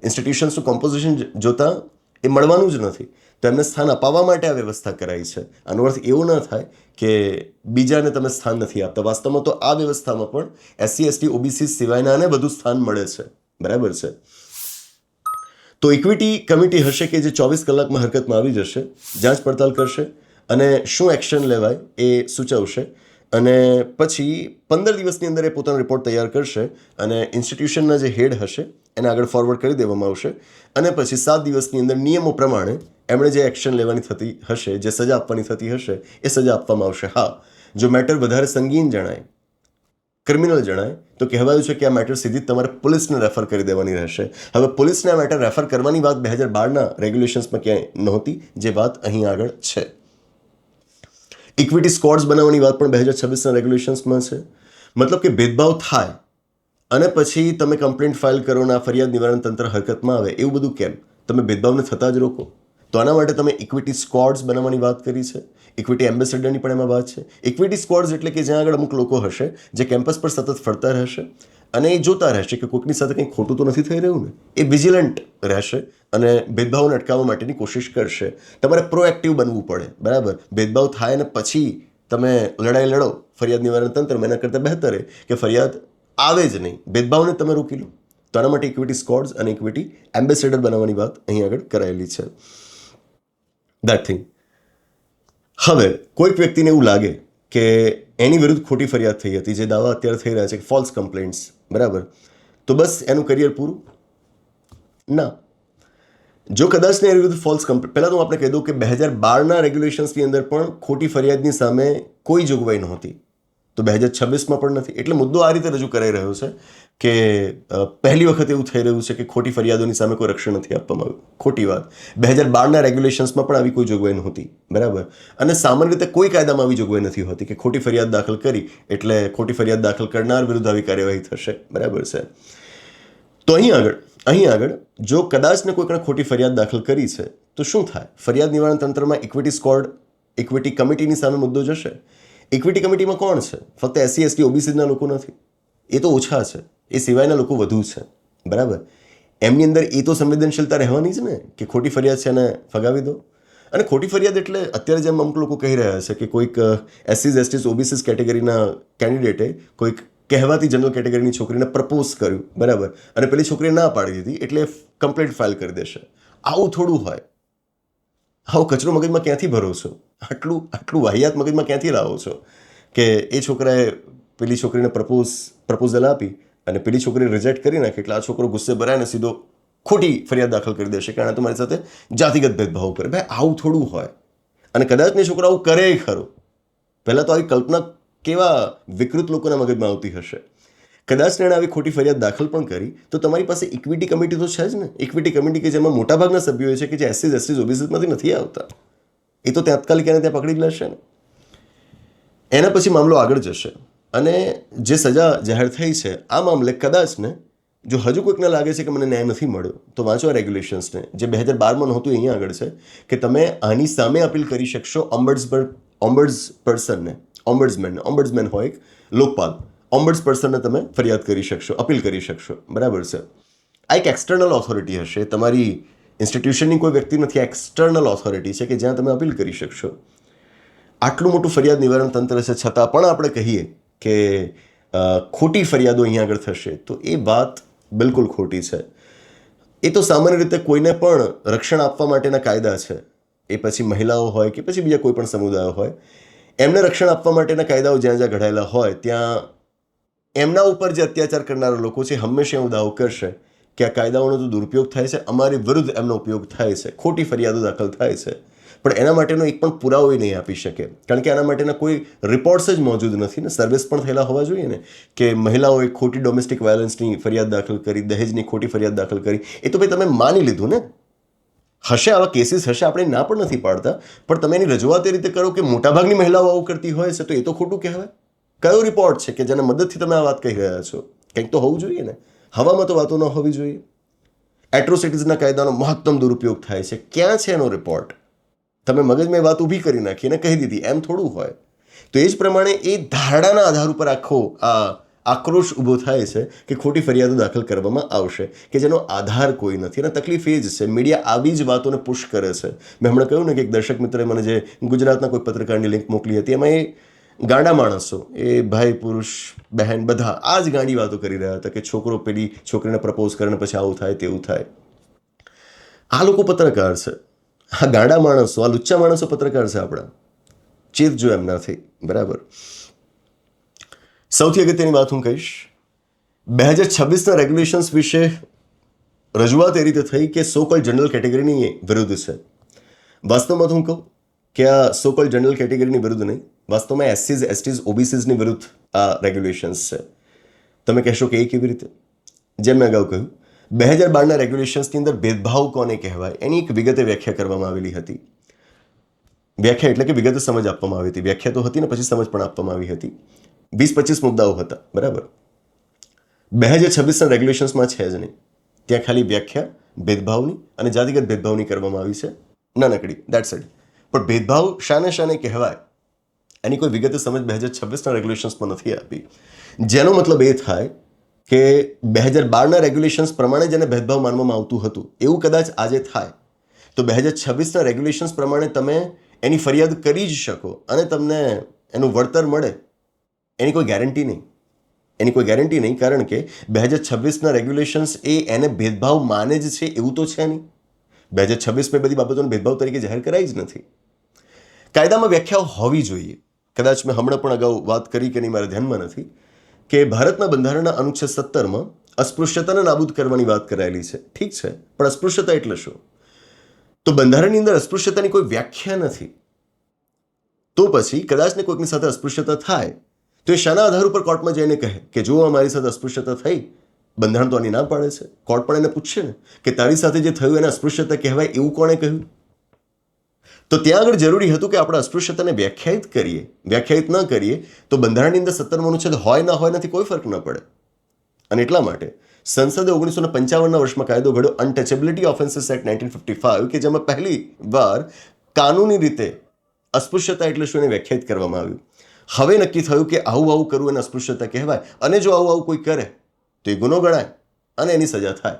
ઇન્સ્ટિટ્યુશન્સનું કોમ્પોઝિશન જોતાં એ મળવાનું જ નથી, તો એમને સ્થાન અપાવવા માટે આ વ્યવસ્થા કરાઈ છે. આનો અર્થ એવો ન થાય કે બીજાને તમે સ્થાન નથી આપતા. વાસ્તવમાં તો આ વ્યવસ્થામાં પણ SC ST OBC સિવાયનાને વધુ સ્થાન મળે છે. બરાબર છે. તો ઇક્વિટી કમિટી હશે કે જે 24 કલાકમાં હરકતમાં આવી જશે, જાંચ પડતાલ કરશે અને શું એક્શન લેવાય એ સૂચવશે. અને પછી 15 દિવસની અંદર એ પોતાનો રિપોર્ટ તૈયાર કરશે અને ઇન્સ્ટિટ્યુશનના જે હેડ હશે એને આગળ ફોરવર્ડ કરી દેવામાં આવશે. અને પછી 7 દિવસની અંદર નિયમો પ્રમાણે એમણે જે એક્શન લેવાની થતી હશે, જે સજા આપવાની થતી હશે, એ સજા આપવામાં આવશે. હા, જો મેટર વધારે સંગીન જણાય, ક્રિમિનલ જણાય, તો કહેવાયું છે કે આ મેટર સીધી તમારે પોલીસને રેફર કરી દેવાની રહેશે. હવે પોલીસને આ મેટર રેફર કરવાની વાત 2012ના રેગ્યુલેશન્સમાં ક્યાંય નહોતી, જે વાત અહીં આગળ છે. ઇક્વિટી સ્કોડ્સ બનાવવાની વાત પણ 2026ના રેગ્યુલેશન્સમાં છે. મતલબ કે ભેદભાવ થાય અને પછી તમે કમ્પ્લેન્ટ ફાઇલ કરો ના ફરિયાદ નિવારણ તંત્ર હરકતમાં આવે, એવું બધું કેમ? તમે ભેદભાવને થતાં જ રોકો. તો આના માટે તમે ઇક્વિટી સ્ક્વોડ્સ બનાવવાની વાત કરી છે, ઇક્વિટી એમ્બેસેડરની પણ એમાં વાત છે. ઇક્વિટી સ્ક્વોડ્સ એટલે કે જ્યાં આગળ અમુક લોકો હશે જે કેમ્પસ પર સતત ફરતા રહેશે અને એ જોતા રહેશે કે કોઈકની સાથે કંઈ ખોટું તો નથી થઈ રહ્યું ને. એ વિજિલન્ટ રહેશે અને ભેદભાવને અટકાવવા માટેની કોશિશ કરશે. તમારે પ્રોએક્ટિવ બનવું પડે, બરાબર. ભેદભાવ થાય ને પછી તમે લડાઈ લડો ફરિયાદ નિવારણ તંત્રમાં, એના કરતાં બહેતર કે ફરિયાદ આવે જ નહીં, ભેદભાવને તમે રોકી લો. તો આના માટે ઇક્વિટી સ્ક્વોડ્સ અને ઇક્વિટી એમ્બેસેડર બનાવવાની વાત અહીં આગળ કરાયેલી છે. That thing. હવે કોઈક વ્યક્તિને એવું લાગે કે એની વિરુદ્ધ ખોટી ફરિયાદ થઈ હતી, જે દાવા અત્યારે થઈ રહ્યા છે કે ફોલ્સ કમ્પ્લેન્ટ્સ, બરાબર, તો બસ એનું કરિયર પૂરું? ના. જો કદાચ એની વિરુદ્ધ ફોલ્સ કમ્પ્લેન્ટ, પહેલાં તો હું આપણે કહી દઉં કે 2012ના રેગ્યુલેશન્સની અંદર પણ ખોટી ફરિયાદની સામે કોઈ જોગવાઈ નહોતી, તો 2026માં પણ નથી. એટલે મુદ્દો આ રીતે રજૂ કરાઈ રહ્યો છે કે પહેલી વખત એવું થઈ રહ્યું છે કે ખોટી ફરિયાદોની સામે કોઈ રક્ષણ નથી આપવામાં આવ્યું. ખોટી વાત. 2012ના રેગ્યુલેશન્સમાં પણ આવી કોઈ જોગવાઈ નહોતી, બરાબર. અને સામાન્ય રીતે કોઈ કાયદામાં આવી જોગવાઈ નથી હોતી કે ખોટી ફરિયાદ દાખલ કરી એટલે ખોટી ફરિયાદ દાખલ કરનાર વિરુદ્ધ આવી કાર્યવાહી થશે, બરાબર છે. તો અહીં આગળ જો કદાચને કોઈ ખોટી ફરિયાદ દાખલ કરી છે તો શું થાય? ફરિયાદ નિવારણ તંત્રમાં ઇક્વિટી સ્ક્વોડ, ઇક્વિટી કમિટીની સામે મુદ્દો જશે. ઇક્વિટી કમિટીમાં કોણ છે? ફક્ત SC ST OBCના લોકો નથી, એ તો ઓછા છે, એ સિવાયના લોકો વધુ છે, બરાબર. એમની અંદર એ તો સંવેદનશીલતા રહેવાની જ ને કે ખોટી ફરિયાદ છે એને ફગાવી દો. અને ખોટી ફરિયાદ એટલે અત્યારે જેમ અમુક લોકો કહી રહ્યા છે કે કોઈક SCs STs OBCs કેટેગરીના કેન્ડિડેટે કોઈક કહેવાતી જનરલ કેટેગરીની છોકરીને પ્રપોઝ કર્યું, બરાબર, અને પેલી છોકરીએ ના પાડી દીધી એટલે કમ્પ્લેન્ટ ફાઇલ કરી દેશે. આવું થોડું હોય. આવો કચરો મગજમાં ક્યાંથી ભરો છો? આટલું વાહિયાત મગજમાં ક્યાંથી લાવો છો કે એ છોકરાએ પેલી છોકરીને પ્રપોઝલ આપી અને પેલી છોકરી રિજેક્ટ કરી નાખી એટલે આ છોકરો ગુસ્સે ભરાઈને સીધો ખોટી ફરિયાદ દાખલ કરી દેશે કે આણે તમારી સાથે જાતિગત ભેદભાવ કરે. ભાઈ આવું થોડું હોય. અને કદાચ ને છોકરો આવું કરે ખરો. પહેલાં તો આવી કલ્પના કેવા વિકૃત લોકોના મગજમાં આવતી હશે. કદાચ એણે આવી ખોટી ફરિયાદ દાખલ પણ કરી તો તમારી પાસે ઇક્વિટી કમિટી તો છે જ ને. ઇક્વિટી કમિટી કે જેમાં મોટાભાગના સભ્યો છે કે જે SCs STs OBCsમાંથી નથી આવતા, એ તો તાત્કાલિક એને ત્યાં પકડી જ લેશે ને. એના પછી મામલો આગળ જશે અને જે સજા જાહેર થઈ છે આ મામલે કદાચ ને જો હજુ કોઈકને લાગે છે કે મને ન્યાય નથી મળ્યો તો વાંચો આ રેગ્યુલેશન્સને, જે 2012માં નહોતું અહીંયા આગળ છે કે તમે આની સામે અપીલ કરી શકશો ઓમ્બડ્સમેન હોય એક લોકપાલ, ઓમ્બડ્સ પર્સનને તમે ફરિયાદ કરી શકશો, અપીલ કરી શકશો, બરાબર છે. આ એક એક્સટર્નલ ઓથોરિટી હશે, તમારી ઇન્સ્ટિટ્યુશનની કોઈ વ્યક્તિ નથી, એક્સટર્નલ ઓથોરિટી છે કે જ્યાં તમે અપીલ કરી શકશો. આટલું મોટું ફરિયાદ નિવારણ તંત્ર છે છતાં પણ આપણે કહીએ કે ખોટી ફરિયાદો અહીંયા આગળ થશે તો એ વાત બિલકુલ ખોટી છે. એ તો સામાન્ય રીતે કોઈને પણ રક્ષણ આપવા માટેના કાયદા છે, એ પછી મહિલાઓ હોય કે પછી બીજા કોઈ પણ સમુદાયો હોય, એમને રક્ષણ આપવા માટેના કાયદાઓ જ્યાં જ્યાં ઘડાયેલા હોય ત્યાં એમના ઉપર જે અત્યાચાર કરનારા લોકો છે હંમેશા એવું દાવો કરશે કે આ કાયદાઓનો તો દુરુપયોગ થાય છે, અમારી વિરુદ્ધ એમનો ઉપયોગ થાય છે, ખોટી ફરિયાદો દાખલ થાય છે. પણ એના માટેનો એક પણ પુરાવો નહીં આપી શકે, કારણ કે આના માટેના કોઈ રિપોર્ટ્સ જ મોજૂદ નથી ને. સર્વિસ પણ થયેલા હોવા જોઈએ ને કે મહિલાઓએ ખોટી ડોમેસ્ટિક વાયોલન્સની ફરિયાદ દાખલ કરી, દહેજની ખોટી ફરિયાદ દાખલ કરી. એ તો ભાઈ તમે માની લીધું ને. હશે આવા કેસીસ હશે, આપણે ના પણ નથી પાડતા, પણ તમે એની રજૂઆત એ રીતે કરો કે મોટાભાગની મહિલાઓ આવું કરતી હોય છે તો એ તો ખોટું કહેવાય. કયો રિપોર્ટ છે કે જેના મદદથી તમે આ વાત કહી રહ્યા છો? કંઈક તો હોવું જોઈએ ને. હવામાં તો વાતો ન હોવી જોઈએ. એટ્રોસિટીઝના કાયદાનો મહત્તમ દુરુપયોગ થાય છે, ક્યાં છે એનો રિપોર્ટ? તમે મગજમાં વાત ઊભી કરી નાખી અને કહી દીધી, એમ થોડું હોય. તો એ જ પ્રમાણે એ ધારણાના આધાર ઉપર આખો આ આક્રોશ ઊભો થાય છે કે ખોટી ફરિયાદો દાખલ કરવામાં આવશે કે જેનો આધાર કોઈ નથી. અને તકલીફ એ જ છે, મીડિયા આવી જ વાતોને પુશ કરે છે. મેં હમણાં કહ્યું ને કે એક દર્શક મિત્રે મને જે ગુજરાતના કોઈ પત્રકારની લિંક મોકલી હતી, એમાં એ ગાંડા માણસો, એ ભાઈ પુરુષ બહેન બધા આ જ ગાંડી વાતો કરી રહ્યા હતા કે છોકરો પેલી છોકરીને પ્રપોઝ કરીને પછી આવું થાય તેવું થાય. આ લોકો પત્રકાર છે, આ ગાંડા માણસો, આ લુચ્ચા માણસો પત્રકાર છે આપણા. ચેતજો એમનાથી, બરાબર. સૌથી અગત્યની વાત હું કહીશ, 2026ના રેગ્યુલેશન્સ વિશે રજૂઆત એ રીતે થઈ કે સોકલ જનરલ કેટેગરીની વિરુદ્ધ છે. વાસ્તવમાં તો હું કહું કે આ સોકલ જનરલ કેટેગરીની વિરુદ્ધ નહીં, વાસ્તવમાં SCs STs OBCsની વિરુદ્ધ આ રેગ્યુલેશન્સ છે. તમે કહેશો કે એ કેવી રીતે? જેમ મેં અગાઉ કહ્યું, 2012ના રેગ્યુલેશન્સની અંદર ભેદભાવ કોને કહેવાય એની એક વિગતે વ્યાખ્યા કરવામાં આવેલી હતી. વ્યાખ્યા એટલે કે વિગતે સમજ આપવામાં આવી હતી. વ્યાખ્યા તો હતી ને પછી સમજ પણ આપવામાં આવી હતી. 20-25 મુદ્દાઓ હતા, બરાબર. 2026ના રેગ્યુલેશન્સમાં છે જ નહીં. ત્યાં ખાલી વ્યાખ્યા ભેદભાવની અને જાતિગત ભેદભાવની કરવામાં આવી છે. નાનકડી, દેટ્સ ઇટ. પણ ભેદભાવ શાને કહેવાય એની કોઈ વિગતે સમજ 2026ના રેગ્યુલેશન્સમાં નથી આપી. જેનો મતલબ એ થાય કે 2012ના રેગ્યુલેશન્સ પ્રમાણે જેને ભેદભાવ માનવામાં આવતું હતું એવું કદાચ આજે થાય તો 2026ના રેગ્યુલેશન્સ પ્રમાણે તમે એની ફરિયાદ કરી જ શકો અને તમને એનું વળતર મળે એની કોઈ ગેરંટી નહીં. કારણ કે 2026ના રેગ્યુલેશન્સ એને ભેદભાવ માને જ છે એવું તો છે નહીં. 2026 બધી બાબતોને ભેદભાવ તરીકે જાહેર કરાઈ જ નથી. કાયદામાં વ્યાખ્યાઓ હોવી જોઈએ. કદાચ મેં હમણાં પણ અગાઉ વાત કરી કે નહીં, મારા ધ્યાનમાં નથી, કે ભારતના બંધારણના અનુચ્છેદ 17માં અસ્પૃશ્યતાને નાબૂદ કરવાની વાત કરાયેલી છે. ઠીક છે, પણ અસ્પૃશ્યતા એટલે શું? તો બંધારણની અંદર અસ્પૃશ્યતાની કોઈ વ્યાખ્યા નથી. તો પછી કદાચને કોઈકની સાથે અસ્પૃશ્યતા થાય તો એ શાના આધાર ઉપર કોર્ટમાં જઈને કહે કે જો મારી સાથે અસ્પૃશ્યતા થઈ, બંધારણ તો આની ના પાડે છે. કોર્ટ પણ એને પૂછશે ને કે તારી સાથે જે થયું એને અસ્પૃશ્યતા કહેવાય એવું કોણે કહ્યું? તો ત્યાં આગળ જરૂરી હતું કે આપણે અસ્પૃશ્યતાને વ્યાખ્યાયિત ન કરીએ તો બંધારણની અંદર 17મો અનુચ્છેદ હોય ના હોય નથી કોઈ ફરક ન પડે. અને એટલા માટે સંસદે 1955ના વર્ષમાં કાયદો ઘડ્યો અનટચેબિલિટી ઓફેન્સીસ એક્ટ 1955 કે જેમાં પહેલી વાર કાનૂની રીતે અસ્પૃશ્યતા એટલે શું એને વ્યાખ્યાયિત કરવામાં આવ્યું. હવે નક્કી થયું કે આવું કરવું એને અસ્પૃશ્યતા કહેવાય અને જો આવું કોઈ કરે તો એ ગુનો ગણાય અને એની સજા થાય.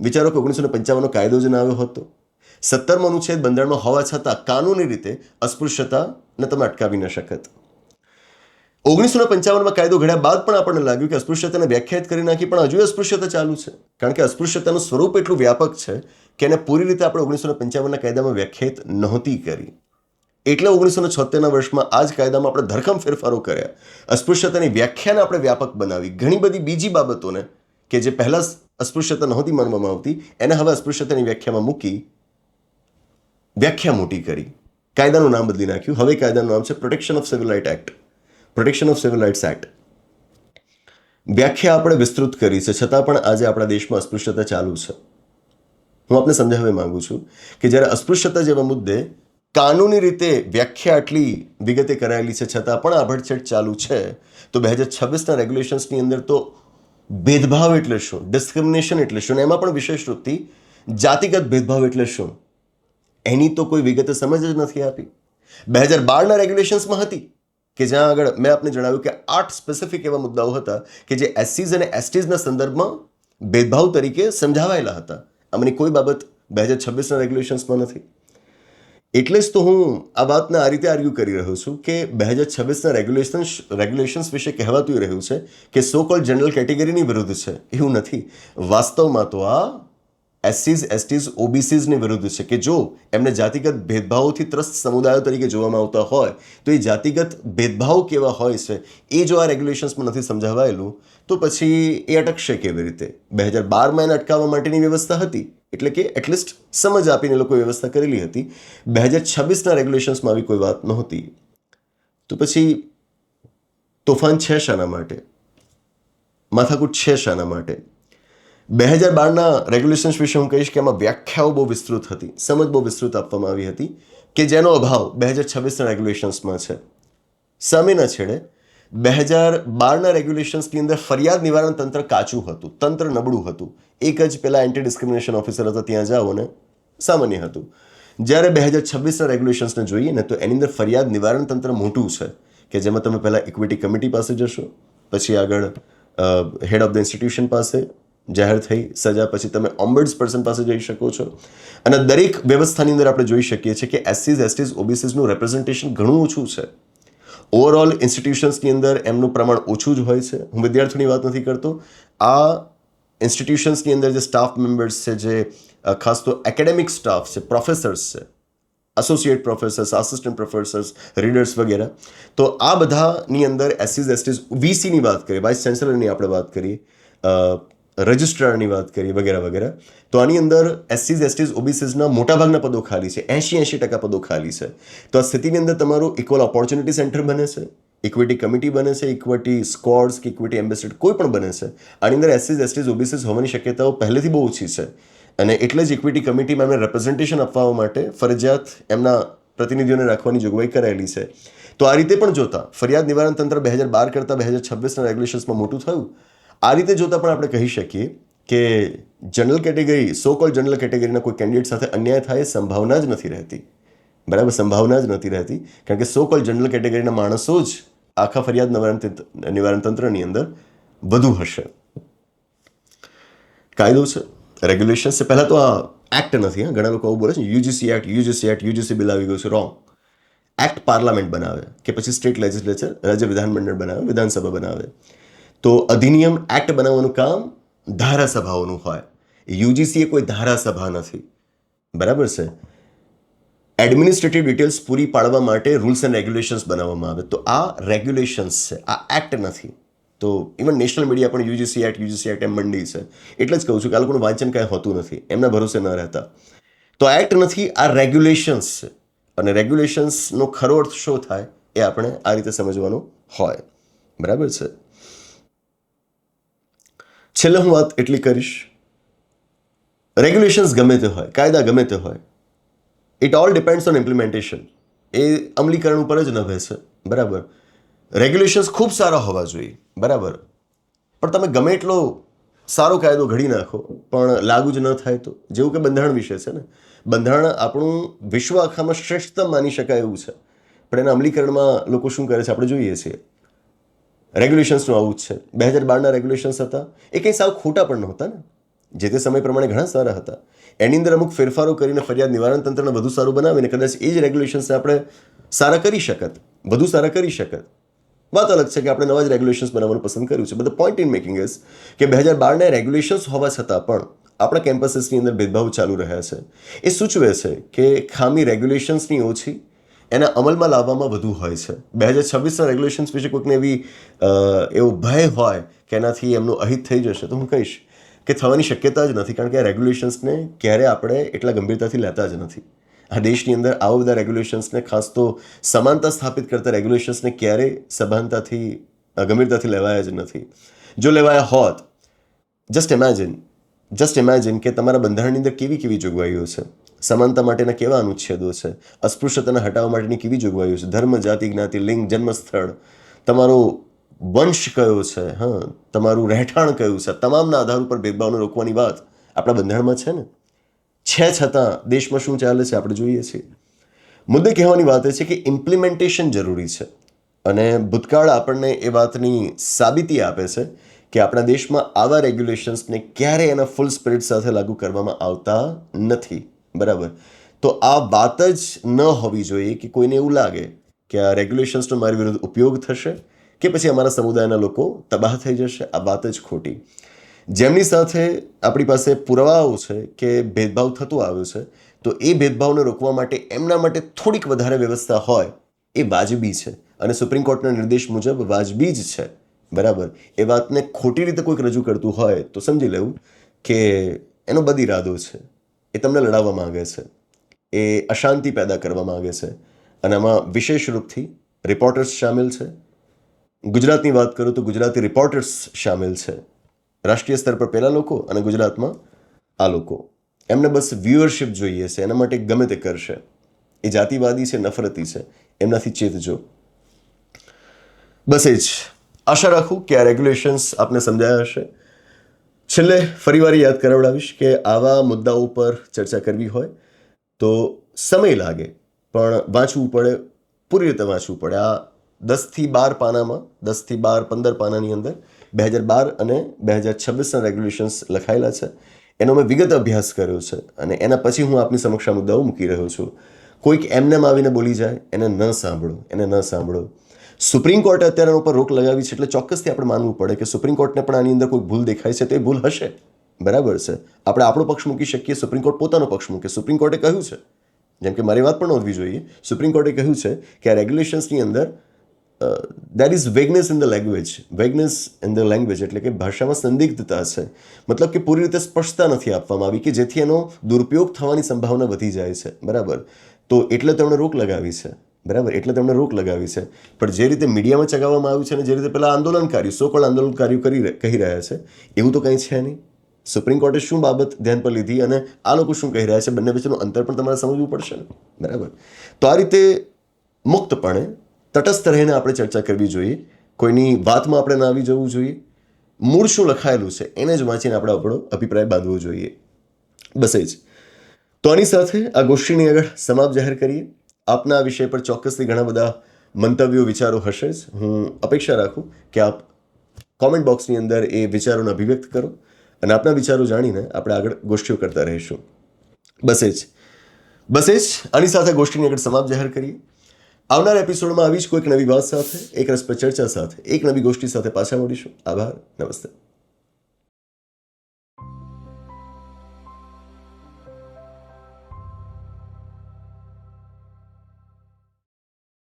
વિચારો કે 1955નો કાયદો જ ના આવ્યો હતો, 17મો અનુચ્છેદ બંધારણમાં હોવા છતાં કાનૂની રીતે અસ્પૃશ્યતાને તમે અટકાવી ન શકત. 1955માં કાયદો ઘડ્યા બાદ પણ આપણને લાગ્યું કે અસ્પૃશ્યતાને વ્યાખ્યાયિત કરી નાખી, પણ હજુ અસ્પૃશ્યતા ચાલુ છે. કારણ કે અસ્પૃશ્યતાનું સ્વરૂપ એટલું વ્યાપક છે કે એને પૂરી રીતે આપણે 1955ના કાયદામાં વ્યાખ્યાયિત નહોતી કરી. એટલે 1976ના વર્ષમાં આ જ કાયદામાં આપણે ધરખમ ફેરફારો કર્યા. અસ્પૃશ્યતાની વ્યાખ્યાને આપણે વ્યાપક બનાવી. ઘણી બધી બીજી બાબતોને કે જે પહેલાં અસ્પૃશ્યતા નહોતી માનવામાં આવતી એને હવે અસ્પૃશ્યતાની વ્યાખ્યામાં મૂકી વ્યાખ્યા મોટી કરી. કાયદાનું નામ બદલી નાખ્યું. હવે કાયદાનું નામ છે protection of civil rights act. વ્યાખ્યા આપણે વિસ્તૃત કરી છે, છતાં પણ આજે આપણા દેશમાં અસ્પૃશ્યતા ચાલુ છે. હું આપને સમજાવવા માંગુ છું કે જ્યારે અસ્પૃશ્યતા જેવા મુદ્દે કાનૂની રીતે વ્યાખ્યા આટલી વિગતે કરાયેલી છે છતાં પણ આભડછેડ ચાલુ છે, તો 2026ના રેગ્યુલેશન્સની અંદર તો ભેદભાવ એટલે શું, ડિસ્ક્રિમિનેશન એટલે શું, એમાં પણ વિશેષ રૂપથી જાતિગત ભેદભાવ એટલે શું, એની તો કોઈ વિગતે સમજ જ નથી આપી. 2012ના રેગ્યુલેશન્સમાં હતી કે જ્યાં આગળ મેં આપને જણાવ્યું કે 8 સ્પેસિફિક એવા મુદ્દાઓ હતા કે જે એસસીઝ અને એસટીઝના સંદર્ભમાં ભેદભાવ તરીકે સમજાવાયેલા હતા. આમાંની કોઈ બાબત 2026ના રેગ્યુલેશન્સમાં નથી. એટલે જ તો હું આ વાતને આ રીતે આર્ગ્યુ કરી રહ્યો છું કે 2026ના રેગ્યુલેશન્સ વિશે કહેવાતું રહ્યું છે કે સો કોલ્ડ જનરલ કેટેગરીની વિરુદ્ધ છે. એવું નથી. વાસ્તવમાં તો આ એસસીઝ, એસટીઝ, ઓબીસીઝની વિરુદ્ધ છે કે જો એમને જાતિગત ભેદભાવોથી ત્રસ્ત સમુદાયો તરીકે જોવામાં આવતા હોય તો એ જાતિગત ભેદભાવ કેવા હોય છે એ જો આ રેગ્યુલેશન્સમાં નથી સમજાવાયેલું તો પછી એ અટકશે કેવી રીતે? 2012માં એને અટકાવવા માટેની વ્યવસ્થા હતી, એટલે કે એટલીસ્ટ સમજ આપીને લોકો વ્યવસ્થા કરેલી હતી. 2026ના રેગ્યુલેશન્સમાં આવી કોઈ વાત નહોતી. તો પછી તોફાન છે શાના માટે? માથાકૂટ છે શાના માટે? 2012ના રેગ્યુલેશન્સ વિશે હું કહીશ કે એમાં વ્યાખ્યાઓ બહુ વિસ્તૃત હતી, સમજ બહુ વિસ્તૃત આપવામાં આવી હતી કે જેનો અભાવ 2026ના રેગ્યુલેશન્સમાં છે. સામેના છેડે 2012ના રેગ્યુલેશન્સની અંદર ફરિયાદ નિવારણ તંત્ર કાચું હતું, તંત્ર નબળું હતું. એક જ પેલા એન્ટી ડિસ્ક્રિમિનેશન ઓફિસર હતા, ત્યાં જાઓ ને સામાન્ય હતું. જ્યારે 2026ના રેગ્યુલેશન્સને જોઈએ ને તો એની અંદર ફરિયાદ નિવારણ તંત્ર મોટું છે કે જેમાં તમે પહેલાં ઇક્વિટી કમિટી પાસે જશો, પછી આગળ હેડ ઓફ ધ ઇન્સ્ટિટ્યુશન પાસે જાહેર થઈ સજા, પછી તમે ઓમ્બડ્સ પર્સન પાસે જઈ શકો છો. અને દરેક વ્યવસ્થાની અંદર આપણે જોઈ શકીએ છીએ કે એસસીઝ, એસટીઝ, ઓબીસીઝનું રેપ્રેઝન્ટેશન ઘણું ઓછું છે. ઓવરઓલ ઇન્સ્ટિટ્યુશન્સની અંદર એમનું પ્રમાણ ઓછું જ હોય છે. હું વિદ્યાર્થીઓની વાત નથી કરતો. આ ઇન્સ્ટિટ્યુશન્સની અંદર જે સ્ટાફ મેમ્બર્સ છે, જે ખાસ તો એકેડેમિક સ્ટાફ છે, પ્રોફેસર્સ છે, associate professors, assistant professors, readers વગેરે, તો આ બધાની અંદર એસસીઝ, એસટીઝ, વીસીની વાત કરીએ, વાઇસ ચાન્સેલરની આપણે વાત કરીએ, રજિસ્ટ્રારની વાત કરીએ વગેરે વગેરે, તો આની અંદર એસસીઝ, એસટીઝ, ઓબીસીઝના મોટાભાગના પદો ખાલી છે. 80% પદો ખાલી છે. તો આ સ્થિતિની અંદર તમારું ઇક્વલ ઓપોર્ચ્યુનિટી સેન્ટર બને છે, ઇક્વિટી કમિટી બને છે, ઇક્વિટી સ્કોડ્સ કે ઇક્વિટી એમ્બેસેડર કોઈ પણ બને છે. આની અંદર એસસીઝ, એસટીઝ, ઓબીસીઝ હોવાની શક્યતાઓ પહેલેથી બહુ ઓછી છે. અને એટલે જ ઇક્વિટી કમિટીમાં એમને રેપ્રેઝન્ટેશન આપવા માટે ફરજિયાત એમના પ્રતિનિધિઓને રાખવાની જોગવાઈ કરાયેલી છે. તો આ રીતે પણ જોતા ફરિયાદ નિવારણ તંત્ર 2012 કરતાં 2026ના રેગ્યુલેશન્સમાં મોટું થયું. આ રીતે જોતાં પણ આપણે કહી શકીએ કે જનરલ કેટેગરી સો કોલ્ડ જનરલ કેટેગરીના કોઈ કેન્ડિડેટ સાથે અન્યાય થાય એ સંભાવના જ નથી રહેતી, બરાબર, સંભાવના જ નથી રહેતી, કારણ કે સો કોલ્ડ જનરલ કેટેગરીના માણસો જ આખા ફરિયાદ નિવારણ તંત્રની અંદર વધુ હશે. કાયદો છે, રેગ્યુલેશન છે. પહેલાં તો આ એક્ટ નથી. હા, ઘણા લોકો આવું બોલે છે યુજીસી એક્ટ, યુજીસી બિલ આવી ગયું છે. રોંગ. એક્ટ પાર્લામેન્ટ બનાવે કે પછી સ્ટેટ લેજિસ્લેચર, રાજ્ય વિધાનમંડળ બનાવે, વિધાનસભા બનાવે. તો અધિનિયમ એક્ટ બનાવવાનું કામ ધારાસભાઓનું હોય. યુજીસી એ કોઈ ધારાસભા નથી, બરાબર છે. એડમિનિસ્ટ્રેટિવ ડિટેલ્સ પૂરી પાડવા માટે રૂલ્સ એન્ડ રેગ્યુલેશન્સ બનાવવામાં આવે. તો આ રેગ્યુલેશન્સ છે, આ એક્ટ નથી. તો ઇવન નેશનલ મીડિયા પણ યુજીસી એક્ટ એમ મંડી છે. એટલે જ કહું છું કે આ લોકોનું વાંચન કાંઈ હોતું નથી, એમના ભરોસે ન રહેતા. તો એક્ટ નથી, આ રેગ્યુલેશન્સ છે. અને રેગ્યુલેશન્સનો ખરો અર્થ શું થાય એ આપણે આ રીતે સમજવાનું હોય, બરાબર છે. છેલ્લે હું વાત એટલી કરીશ, રેગ્યુલેશન્સ ગમે તે હોય, કાયદા ગમે તે હોય, it all depends on implementation. એ અમલીકરણ ઉપર જ નભે છે, બરાબર. રેગ્યુલેશન્સ ખૂબ સારા હોવા જોઈએ, બરાબર, પણ તમે ગમે એટલો સારો કાયદો ઘડી નાખો પણ લાગુ જ ન થાય તો, જેવું કે બંધારણ વિશે છે ને, બંધારણ આપણું વિશ્વ આખામાં શ્રેષ્ઠતમ માની શકાય એવું છે, પણ એના અમલીકરણમાં લોકો શું કરે છે આપણે જોઈએ છીએ. રેગ્યુલેશન્સનું આવું જ છે. 2012ના રેગ્યુલેશન્સ હતા, એ કંઈ સાવ ખોટા પણ નહોતા ને, જે તે સમય પ્રમાણે ઘણા સારા હતા. એની અંદર અમુક ફેરફારો કરીને ફરિયાદ નિવારણ તંત્રને વધુ સારું બનાવીને કદાચ એ જ રેગ્યુલેશન્સને આપણે સારા કરી શકત, વધુ સારા કરી શકત. વાત અલગ છે કે આપણે નવા જ રેગ્યુલેશન્સ બનાવવાનું પસંદ કર્યું છે. But the point in making is કે 2012ના રેગ્યુલેશન્સ હોવા છતાં પણ આપણા કેમ્પસીસની અંદર ભેદભાવ ચાલુ રહ્યા છે. એ સૂચવે છે કે ખામી રેગ્યુલેશન્સની ઓછી, એના અમલમાં લાવવામાં વધુ હોય છે. 2026ના રેગ્યુલેશન્સ વિશે કોઈકને એવો ભય હોય કે એનાથી એમનું અહિત થઈ જશે, તો હું કહીશ કે થવાની શક્યતા જ નથી, કારણ કે આ રેગ્યુલેશન્સને ક્યારે આપણે એટલા ગંભીરતાથી લેતા જ નથી. આ દેશની અંદર આવા બધા રેગ્યુલેશન્સને, ખાસ તો સમાનતા સ્થાપિત કરતા રેગ્યુલેશન્સને ક્યારેય સભાનતાથી ગંભીરતાથી લેવાયા જ નથી. જો લેવાયા હોત, જસ્ટ ઇમેજિન કે તમારા બંધારણની અંદર કેવી કેવી જોગવાઈઓ છે, સમાનતા માટેના કેવા અનુચ્છેદો છે, અસ્પૃશ્યતાને હટાવવા માટેની કેવી જોગવાઈઓ છે, ધર્મ, જાતિ, જ્ઞાતિ, લિંગ, જન્મસ્થળ, તમારો વંશ કયો છે, હા, તમારું રહેઠાણ કયું છે, તમામના આધાર ઉપર ભેદભાવને રોકવાની વાત આપણા બંધારણમાં છે ને. છે છતાં દેશમાં શું ચાલે છે આપણે જોઈએ છીએ. મુદ્દે કહેવાની વાત એ છે કે ઇમ્પ્લિમેન્ટેશન જરૂરી છે, અને ભૂતકાળ આપણને એ વાતની સાબિતી આપે છે કે આપણા દેશમાં આવા રેગ્યુલેશન્સને ક્યારે એના ફૂલ સ્પિરિટ સાથે લાગુ કરવામાં આવતા નથી, બરાબર. તો આ વાત જ ન હોવી જોઈએ કે કોઈને એવું લાગે કે આ રેગ્યુલેશન્સનો મારી વિરુદ્ધ ઉપયોગ થશે કે પછી અમારા સમુદાયના લોકો તબાહ થઈ જશે. આ વાત જ ખોટી. જેમની સાથે આપણી પાસે પુરાવાઓ છે કે ભેદભાવ થતો આવ્યો છે, તો એ ભેદભાવને રોકવા માટે એમના માટે થોડીક વધારે વ્યવસ્થા હોય એ વાજબી છે, અને સુપ્રીમ કોર્ટના નિર્દેશ મુજબ વાજબી જ છે, બરાબર. એ વાતને ખોટી રીતે કોઈક રજૂ કરતું હોય તો સમજી લેવું કે એનો બદ ઇરાદો છે, એ તમને લડાવવા માંગે છે, એ અશાંતિ પેદા કરવા માંગે છે. અને આમાં વિશેષ રૂપથી રિપોર્ટર્સ સામેલ છે. ગુજરાતની વાત કરું તો ગુજરાતી રિપોર્ટર્સ સામેલ છે. રાષ્ટ્રીય સ્તર પર પહેલા લોકો અને ગુજરાતમાં આ લોકો, એમને બસ વ્યુઅરશિપ જોઈએ છે, એના માટે ગમે તે કરશે. એ જાતિવાદી છે, નફરતી છે, એમનાથી ચેતજો. બસ એ જ આશા રાખું કે આ રેગ્યુલેશન્સ આપને સમજાયા હશે. છેલ્લે ફરીવાર યાદ કરાવડાવીશ કે આવા મુદ્દાઓ પર ચર્ચા કરવી હોય તો સમય લાગે, પણ વાંચવું પડે, પૂરી રીતે વાંચવું પડે. આ 10થી 12 પાનામાં, 10થી 15 પાનાની અંદર 2012 અને 2026ના રેગ્યુલેશન્સ લખાયેલા છે. એનો મેં વિગત અભ્યાસ કર્યો છે, અને એના પછી હું આપની સમક્ષ આ મુદ્દાઓ મૂકી રહ્યો છું. કોઈક એમનેમ આવીને બોલી જાય, એને ન સાંભળો. સુપ્રીમ કોર્ટે અત્યારે એના ઉપર રોક લગાવી છે, એટલે ચોક્કસથી આપણે માનવું પડે કે સુપ્રીમ કોર્ટને પણ આની અંદર કોઈ ભૂલ દેખાય છે તો એ ભૂલ હશે, બરાબર છે. આપણે આપણો પક્ષ મૂકી શકીએ, સુપ્રીમ કોર્ટ પોતાનો પક્ષ મૂકે. સુપ્રીમ કોર્ટે કહ્યું છે, જેમ કે મારી વાત પણ નોંધવી જોઈએ, સુપ્રીમ કોર્ટે કહ્યું છે કે આ રેગ્યુલેશન્સની અંદર there is vagueness in the language, એટલે કે ભાષામાં સંદિગ્ધતા છે. મતલબ કે પૂરી રીતે સ્પષ્ટતા નથી આપવામાં આવી, કે જેથી એનો દુરુપયોગ થવાની સંભાવના વધી જાય છે, બરાબર. તો એટલે તેમણે રોક લગાવી છે, બરાબર, પણ જે રીતે મીડિયામાં ચગાવવામાં આવ્યું છે અને જે રીતે પેલા આંદોલનકારીઓ, સો-કોલ્ડ આંદોલનકારીઓ કહી રહ્યા છે, એવું તો કંઈ છે નહીં. સુપ્રીમ કોર્ટે શું બાબત ધ્યાન પર લીધી અને આ લોકો શું કહી રહ્યા છે, બંને વચ્ચેનું અંતર પણ તમારે સમજવું પડશે ને, બરાબર. તો આ રીતે મુક્તપણે, તટસ્થ રહીને આપણે ચર્ચા કરવી જોઈએ. કોઈની વાતમાં આપણે ના આવી જવું જોઈએ. મૂળ શું લખાયેલું છે એને જ વાંચીને આપણે આપણો અભિપ્રાય બાંધવો જોઈએ. બસ એ જ. તો આની સાથે આ ગોષ્ઠીની આગળ સમાપ્ત જાહેર કરીએ. આપના આ વિષય પર ચોક્કસથી ઘણા બધા મંતવ્યો વિચારો હશે જ. હું અપેક્ષા રાખું કે આપ કોમેન્ટ બોક્સની અંદર એ વિચારોને અભિવ્યક્ત કરો અને આપના વિચારો જાણીને આપણે આગળ ગોષ્ઠીઓ કરતા રહીશું. બસ એ જ. આની સાથે ગોષ્ઠીની આગળ સમાપ્ત જાહેર કરીએ. આવનાર એપિસોડમાં આવી જ કોઈક નવી વાત સાથે, એક રસપ્રદ ચર્ચા સાથે, એક નવી ગોષ્ઠી સાથે પાછા મળીશું. આભાર. નમસ્તે.